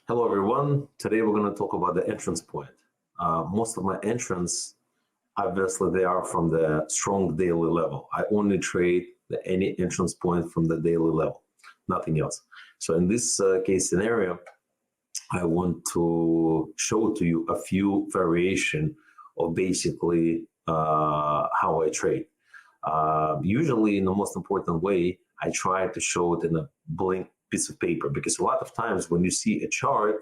Hello everyone. Today we're going to talk about the entrance point. Most of my entrants, obviously, they are from the strong daily level. I only trade any entrance point from the daily level, nothing else. So in this case scenario, I want to show to you a few variation of basically how I trade. Usually, in the most important way, I try to show it in a blank piece of paper, because a lot of times when you see a chart,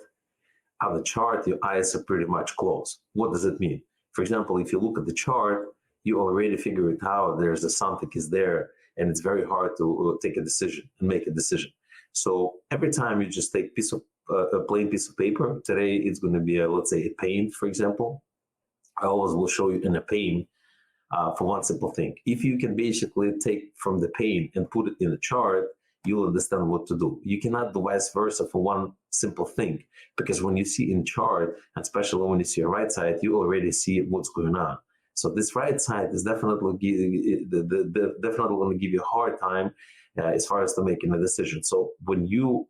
on the chart, your eyes are pretty much closed. What does it mean? For example, if you look at the chart, you already figure it out. There's something is there, and it's very hard to take a decision and make a decision. So every time you just take a plain piece of paper, today it's going to be let's say a pane, for example. I always will show you in a pane for one simple thing. If you can basically take from the pane and put it in a chart, you'll understand what to do. You cannot do vice versa for one simple thing, because when you see in chart, and especially when you see a right side, you already see what's going on. So this right side is definitely definitely going to give you a hard time as far as to making a decision. So when you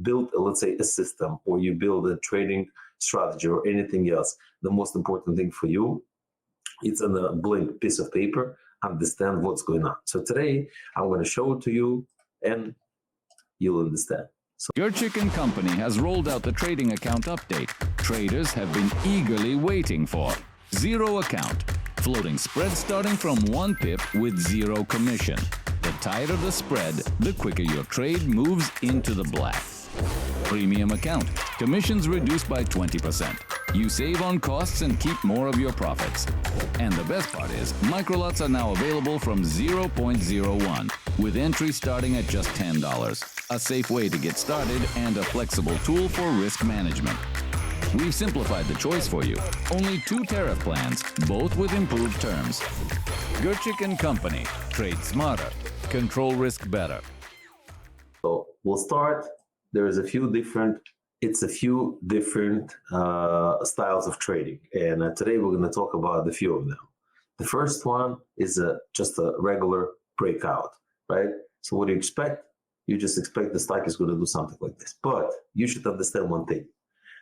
build, let's say, a system, or you build a trading strategy or anything else, the most important thing for you, it's on a blank piece of paper, understand what's going on. So today I'm going to show it to you, and you'll understand. So Gerchik & Company has rolled out the trading account update traders have been eagerly waiting for. Zero account, floating spread starting from 1 pip with 0 commission. The tighter the spread, the quicker your trade moves into the black. Premium account, commissions reduced by 20%. You save on costs and keep more of your profits. And the best part is, microlots are now available from 0.01, with entry starting at just $10. A safe way to get started and a flexible tool for risk management. We've simplified the choice for you. Only 2 tariff plans, both with improved terms. Gerchik & Company. Trade smarter. Control risk better. So we'll start. There's a few different styles of trading, and today we're going to talk about a few of them. The first one is just a regular breakout, right? So what do you expect? You just expect the stock is going to do something like this. But you should understand one thing.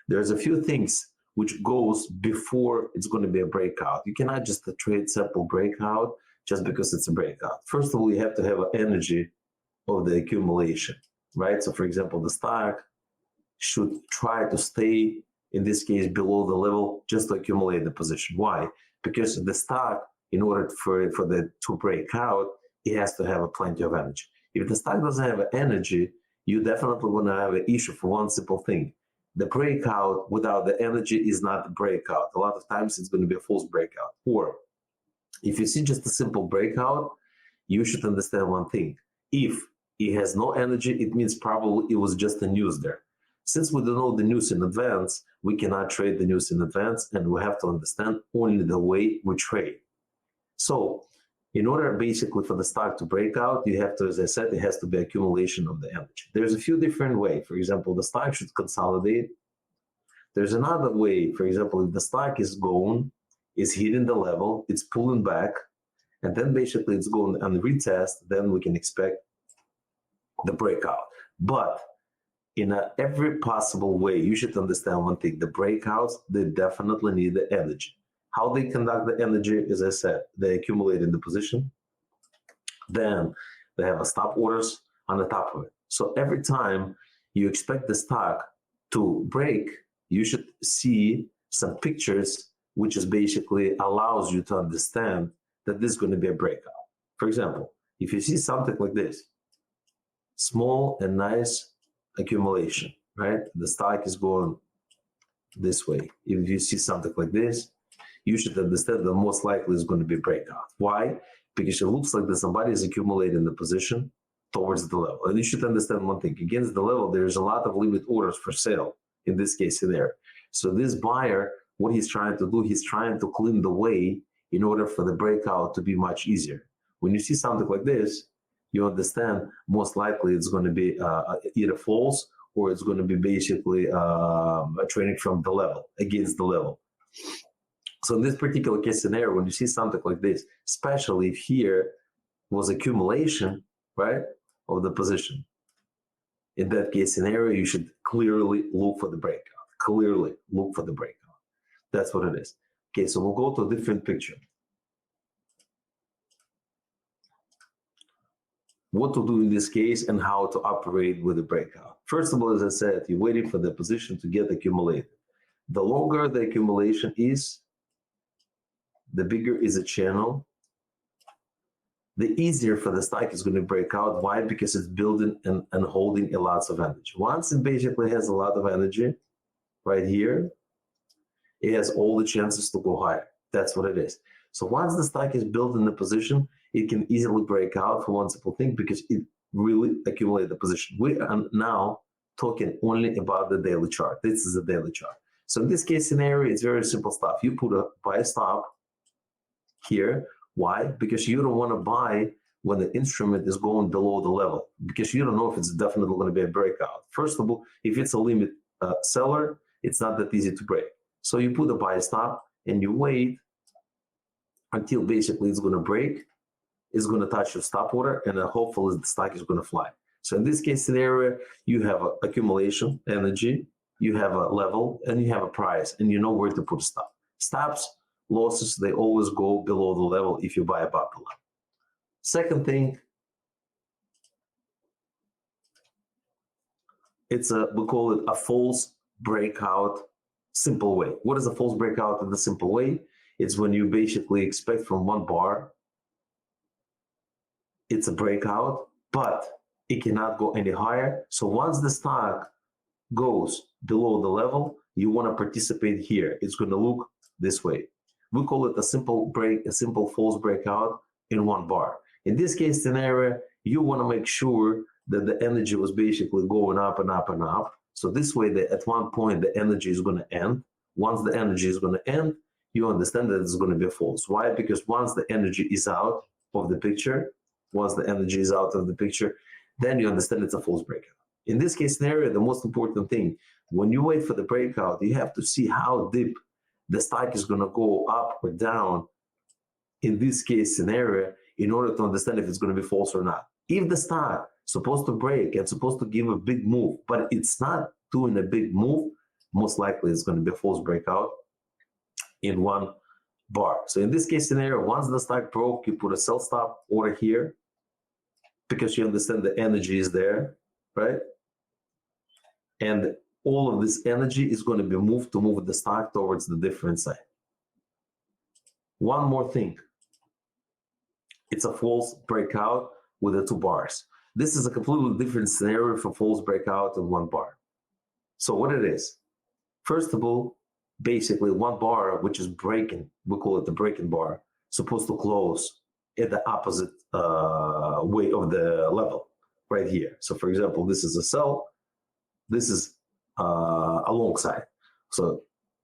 There's a few things which goes before it's going to be a breakout. You cannot just trade simple breakout just because it's a breakout. First of all, you have to have an energy of the accumulation, right? So for example, the stock should try to stay, in this case, below the level just to accumulate the position. Why? Because the stock, in order for the to break out, it has to have plenty of energy. If the stock doesn't have energy, you definitely want to have an issue for one simple thing. The breakout without the energy is not the breakout. A lot of times it's going to be a false breakout. Or if you see just a simple breakout, you should understand one thing. If it has no energy, it means probably it was just a news there. Since we don't know the news in advance, we cannot trade the news in advance, and we have to understand only the way we trade. So in order basically for the stock to break out, you have to, as I said, it has to be accumulation of the energy. There's a few different ways. For example, the stock should consolidate. There's another way. For example, if the stock is going, is hitting the level, it's pulling back, and then basically it's going on retest, then we can expect the breakout. But in every possible way, you should understand one thing. The breakouts, they definitely need the energy. How they conduct the energy, as I said, they accumulate in the position. Then they have a stop orders on the top of it. So every time you expect the stock to break, you should see some pictures, which is basically allows you to understand that this is going to be a breakout. For example, if you see something like this, small and nice accumulation, right? The stock is going this way. If you see something like this, you should understand that most likely is going to be breakout. Why? Because it looks like that somebody is accumulating the position towards the level. And you should understand one thing. Against the level, there's a lot of limit orders for sale, in this case there. So this buyer, what he's trying to do, he's trying to clean the way in order for the breakout to be much easier. When you see something like this, you understand most likely it's going to be either false, or it's going to be basically trading from the level, against the level. So in this particular case scenario, when you see something like this, especially if here was accumulation, right, of the position, In that case scenario, you should clearly look for the breakout. Clearly look for the breakout. That's what it is. Okay, so we'll go to a different picture. What to do in this case and how to operate with the breakout. First of all, as I said, you're waiting for the position to get accumulated. The longer the accumulation is, the bigger is the channel, the easier for the stock is going to break out. Why? Because it's building and holding a lots of energy. Once it basically has a lot of energy right here, it has all the chances to go higher. That's what it is. So once the stock is built in the position, it can easily break out for one simple thing, because it really accumulated the position. We are now talking only about the daily chart. This is a daily chart. So in this case scenario, it's very simple stuff. You put a buy stop here. Why? Because you don't want to buy when the instrument is going below the level, because you don't know if it's definitely going to be a breakout. First of all, if it's a limit seller, it's not that easy to break. So you put a buy stop and you wait until basically it's going to break, it's going to touch your stop order, and then hopefully the stock is going to fly. So in this case scenario, you have an accumulation energy, you have a level, and you have a price, and you know where to put a stop. Stops, losses, they always go below the level if you buy above the level. Second thing, it's we call it a false breakout simple way. What is a false breakout in the simple way? It's when you basically expect from one bar, it's a breakout, but it cannot go any higher. So once the stock goes below the level, you want to participate here. It's going to look this way. We call it a simple break, a simple false breakout in one bar. In this case scenario, you want to make sure that the energy was basically going up and up and up. So this way, that at one point the energy is going to end. Once the energy is going to end, you understand that it's going to be false. Why? Because once the energy is out of the picture, then you understand it's a false breakout. In this case scenario, the most important thing, when you wait for the breakout, you have to see how deep the stock is going to go up or down in this case scenario in order to understand if it's going to be false or not. If the stock is supposed to break and supposed to give a big move, but it's not doing a big move, most likely it's going to be a false breakout in one bar. So in this case scenario, once the stock broke, you put a sell stop order here because you understand the energy is there, right? And all of this energy is going to be moved to move the stock towards the different side. One more thing. It's a false breakout with the two bars. This is a completely different scenario for false breakout in one bar. So what it is, first of all, basically one bar, which is breaking, we call it the breaking bar, supposed to close at the opposite way of the level right here. So for example, this is a sell, this is a long side. So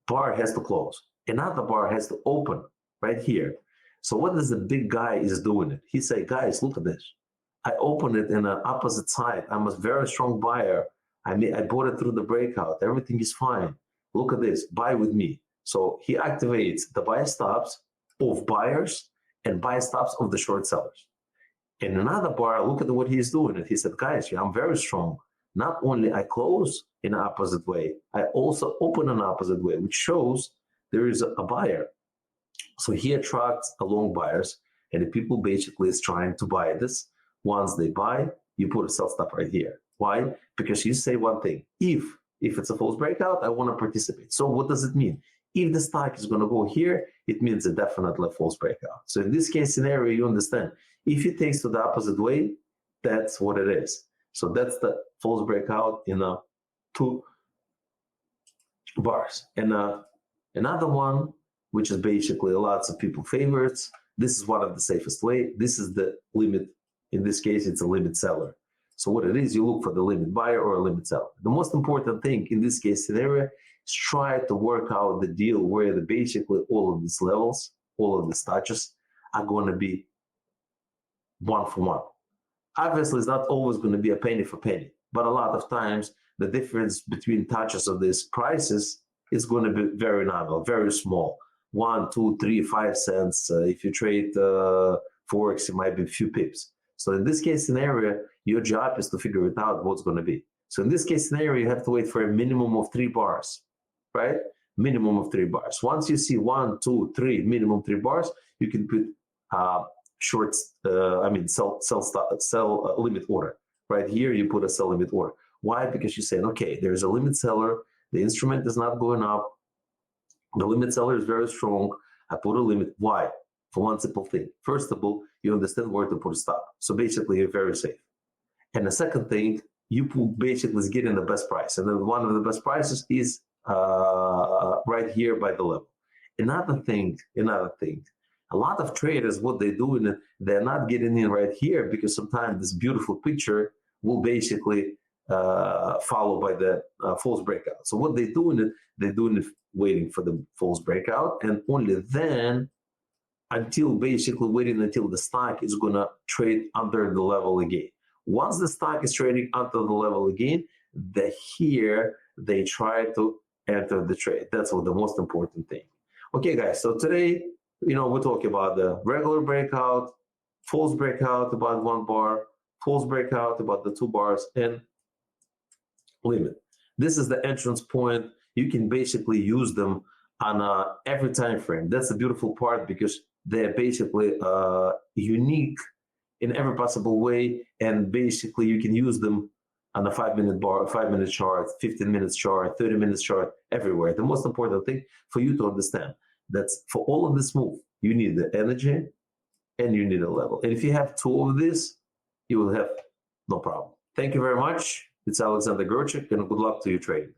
bar has to close. Another bar has to open right here. So what is the big guy is doing it? He say, guys, look at this. I opened it in an opposite side. I'm a very strong buyer. I bought it through the breakout. Everything is fine. Look at this. Buy with me. So he activates the buy stops of buyers and buy stops of the short sellers. In another bar, look at what he's doing. He said, guys, yeah, I'm very strong. Not only I close in an opposite way, I also open an opposite way, which shows there is a buyer. So he attracts long buyers, and the people basically is trying to buy this. Once they buy, you put a sell stop right here. Why? Because you say one thing, if it's a false breakout, I want to participate. So what does it mean? If the stock is going to go here, it means a definitely false breakout. So in this case scenario, you understand, if it takes to the opposite way, that's what it is. So that's the false breakout in two bars. And another one, which is basically lots of people favorites, this is one of the safest way. This is the limit. In this case, it's a limit seller. So what it is, you look for the limit buyer or a limit seller. The most important thing in this case scenario is try to work out the deal where basically all of these levels, all of these touches are going to be one for one. Obviously, it's not always going to be a penny for penny, but a lot of times the difference between touches of these prices is going to be very nominal, very small. 1, 2, 3, 5 cents. If you trade Forex, it might be a few pips. So in this case scenario, your job is to figure it out what's going to be. So in this case scenario, you have to wait for a minimum of 3 bars, right? Minimum of 3 bars. Once you see 1, 2, 3, minimum 3 bars, you can put sell limit order. Right here, you put a sell limit order. Why? Because you're saying, okay, there's a limit seller, the instrument is not going up, the limit seller is very strong, I put a limit. Why? For one simple thing. First of all, you understand where to put a stop. So basically, you're very safe. And the second thing, you basically is getting the best price. And then one of the best prices is right here by the level. Another thing, a lot of traders, what they do, they're not getting in right here because sometimes this beautiful picture will basically follow by the false breakout. So what they're doing waiting for the false breakout, and only then waiting until the stock is going to trade under the level again. Once the stock is trading under the level again, here they try to enter the trade. That's what the most important thing. Okay, guys, so today, we're talking about the regular breakout, false breakout about 1 bar, false breakout about the 2 bars, and limit. This is the entrance point. You can basically use them on every time frame. That's the beautiful part, because they're basically unique in every possible way, and basically you can use them on a 5-minute bar, 5-minute chart, 15-minute chart, 30-minute chart, everywhere. The most important thing for you to understand that's for all of this move, you need the energy and you need a level. And if you have 2 of this, you will have no problem. Thank you very much. It's Alexander Gerchik, and good luck to you trading.